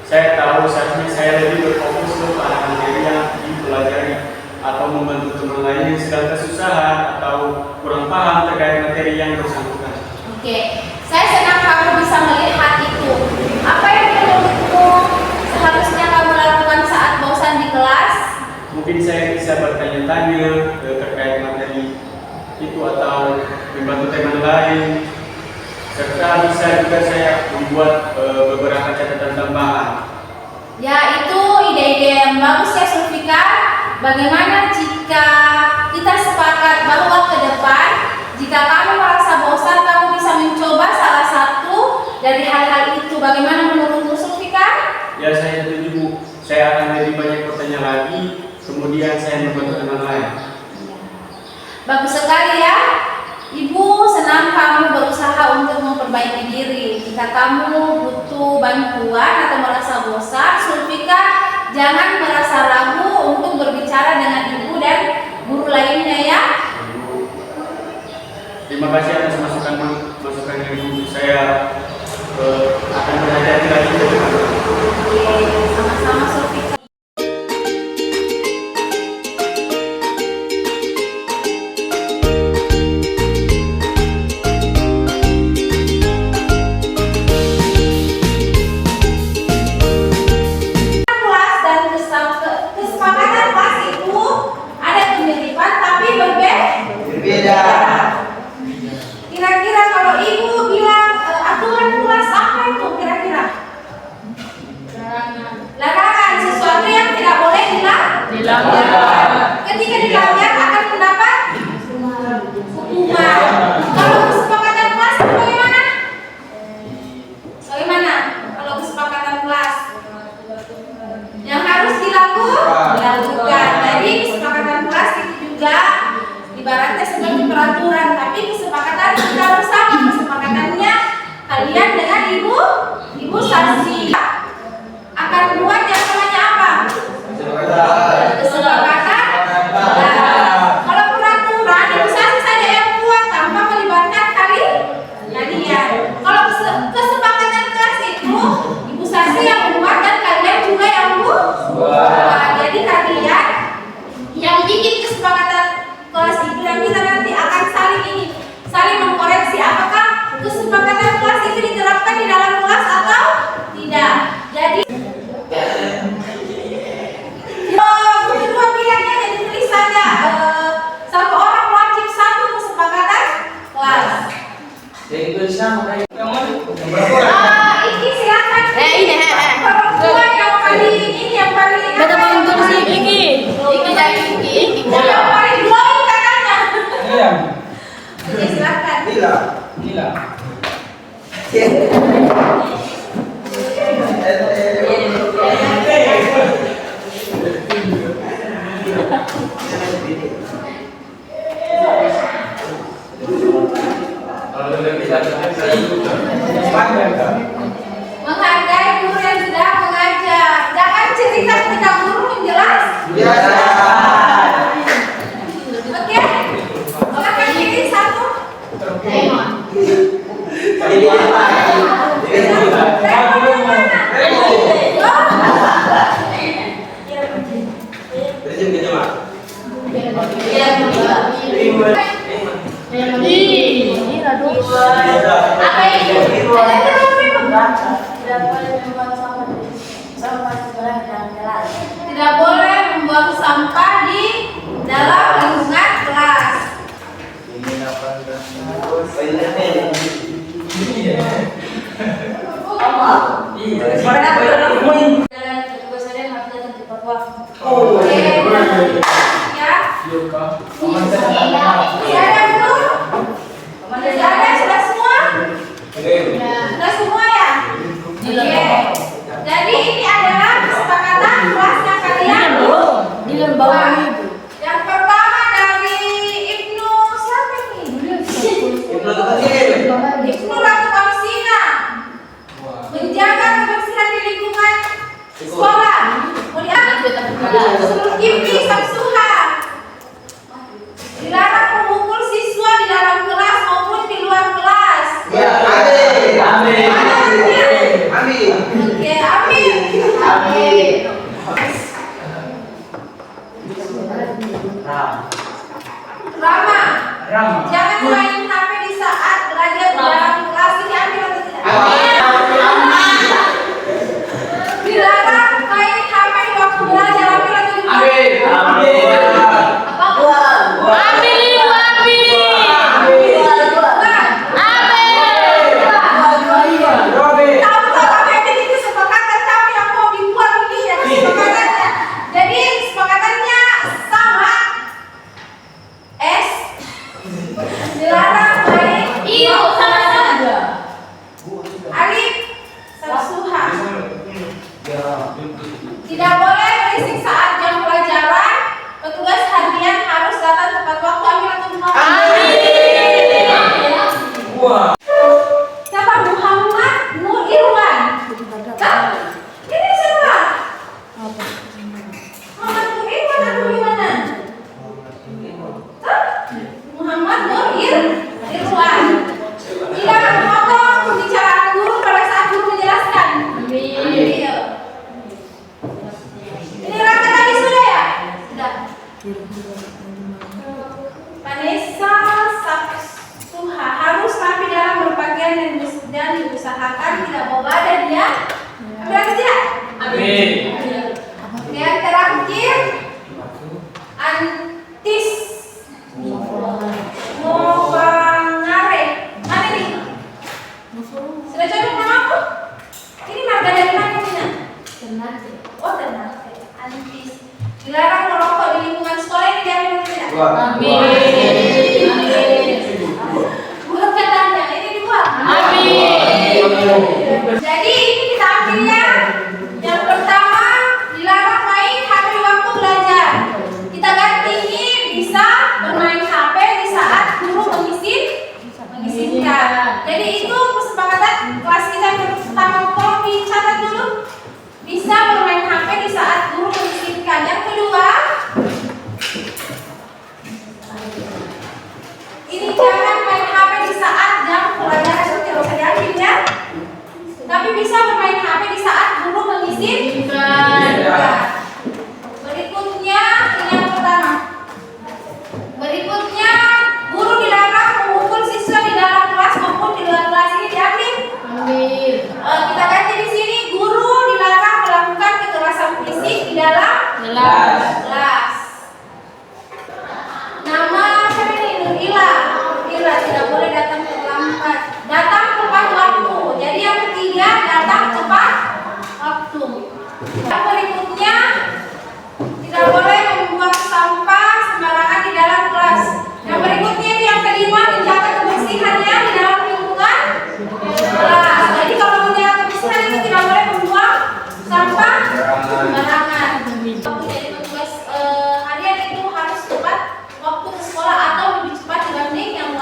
Saya tahu seharusnya saya lebih berfokus kepada materi yang dipelajari atau membantu teman lain yang sedang kesusahan atau kurang paham terkait materi yang bersangkutan. Oke, saya senang kamu bisa melihat itu. Apa yang menurutmu seharusnya kamu lakukan saat bosan di kelas? Mungkin saya bisa bertanya-tanya terkait materi itu atau membantu teman lain, serta bisa juga saya membuat beberapa catatan tambahan. Ya, itu ide-ide yang bagus ya Sulfika. Bagaimana jika kita sepakat bahwa ke depan, jika kamu merasa bosan, kamu bisa mencoba salah satu dari hal-hal itu. Bagaimana menurutmu Sulfika? Ya, saya setuju Bu. Saya akan lebih banyak bertanya lagi, kemudian saya membantu teman lain. Bagus sekali ya. Ibu senang kamu berusaha untuk memperbaiki diri. Jika kamu butuh bantuan atau merasa bosan, Sulfika jangan merasa ragu untuk berbicara dengan ibu dan guru lainnya ya. Terima kasih atas masukan ibu. Saya akan belajar lagi ke depan. Sama-sama Sulfika. Kira-kira kalau ibu bilang aturan kelas apa itu kira-kira? Larangan, sesuatu yang tidak boleh dilanggar. Ketika dilanggar akan mendapat hukuman. Kalau kesepakatan kelas bagaimana? Bagaimana? Kalau kesepakatan kelas yang harus dilakukan. Jadi kesepakatan kelas itu juga ibaratnya sebagai peraturan, tapi kesepakatan kita bersama. Kesepakatannya kalian dengan ibu Sasi akan buat yang namanya apa? Kesepakatan. Kalau peraturan ibu Sasi saja yang buat tanpa melibatkan kalian. Kalau kesepakatan kelas itu ibu Sasi yang buat dan kalian juga yang buat. Jadi kalian yang bikin kesepakatan kelas itu dan kita nanti akan saling mengkoreksi apakah kesepakatan kelas itu diterapkan di dalam kelas atau tidak. Jadi kedua pilihannya jadi tulis saja satu orang wajib satu kesepakatan kelas. Ini silakan. Perempuan yang paling ini yang paling yang paling glowing katanya. Oke, silakan. Gila. Menghargai guru yang sudah mengajar. Jangan cerita ketika guru menjelas. Oke? Silakan pilih satu. Apa itu? Tidak boleh membuang sampah di dalam lingkungan kelas. Sudah semua? Sudah semua ya? Oke. Jadi ini adalah kesepakatan kelasnya kalian. Yang pertama dari Ibnu siapa ini? Ibnu Lakukamsina. Menjaga kebersihan di lingkungan sekolah. Kemudian Zulkifli Samsuha. Dilarang memukul siswa di dalam kelas maupun di luar kelas. Amin. Oke, amin. Rama. Jangan main HP di saat belajar di dalam kelas. Ini ambil atau tidak? Dilarang main HP di waktu belajar. Ambil atau tidak? Jadi kesepakatannya sama. Dilarang main Alif Samsuha. Tidak boleh berisik saat jam pelajaran. Petugas harian harus datang tepat waktu. Ambil atau tidak? Siapa? Muhammad Nur Irwan. Ini siapa? Muhammad Nur Irwan atau gimana? Muhammad Nur Irwan. Tidak memotong pembicaraan guru pada saat guru menjelaskan. Ini rangka tadi sudah ya? Sudah. Vanessa Samsuha harus rapi dalam berpakaian dan diusahakan tidak bawa badan ya. Ambil atau tidak? Amin. Yang terakhir Antis Mowangare. Mana ini? Sudah cocok nama aku? Ini marga dari mana ini? Ternate. Oh, Ternate. Antis. Dilarang merokok di lingkungan sekolah. Ini diambil atau tidak? Amin. Buat katanya ini dibuat. Jadi ini kita ambilnya. Yang pertama, dilarang main HP di waktu belajar. Kita ganti ini bisa bermain HP di saat guru mengizinkan. Jadi itu kesepakatan kelas kita yang pertama. Tolong dicatat dulu. Bisa bermain HP di saat guru mengizinkan. Yang kedua, ini jangan main HP di saat jam pelajaran. Itu tidak usah diambil ya. Tapi bisa bermain HP di saat guru mengizinkan. Berikutnya, ini yang pertama. Berikutnya, guru dilarang memukul siswa di dalam kelas maupun di luar kelas. Ini diambil. Kita ganti di sini, guru dilarang melakukan kekerasan fisik di dalam kelas. Nama siapa ini? Nurila. Nurila tidak boleh datang terlambat. Datang tepat waktu. Jadi yang ketiga, datang tepat waktu. Yang berikutnya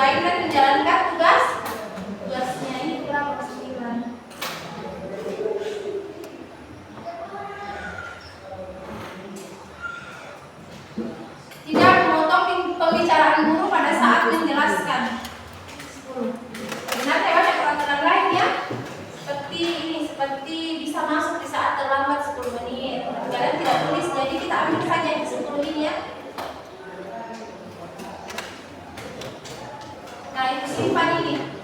baik dan menjalankan tugasnya. Ini kurang 9. Tidak memotong pembicaraan guru pada saat menjelaskan. 10. Benar ya, ada peraturan lain ya? Seperti bisa masuk di saat terlambat 10 menit. Kalian tidak tulis, jadi kita ambil saja yang 10 ini ya. Nah, itu simpan ini.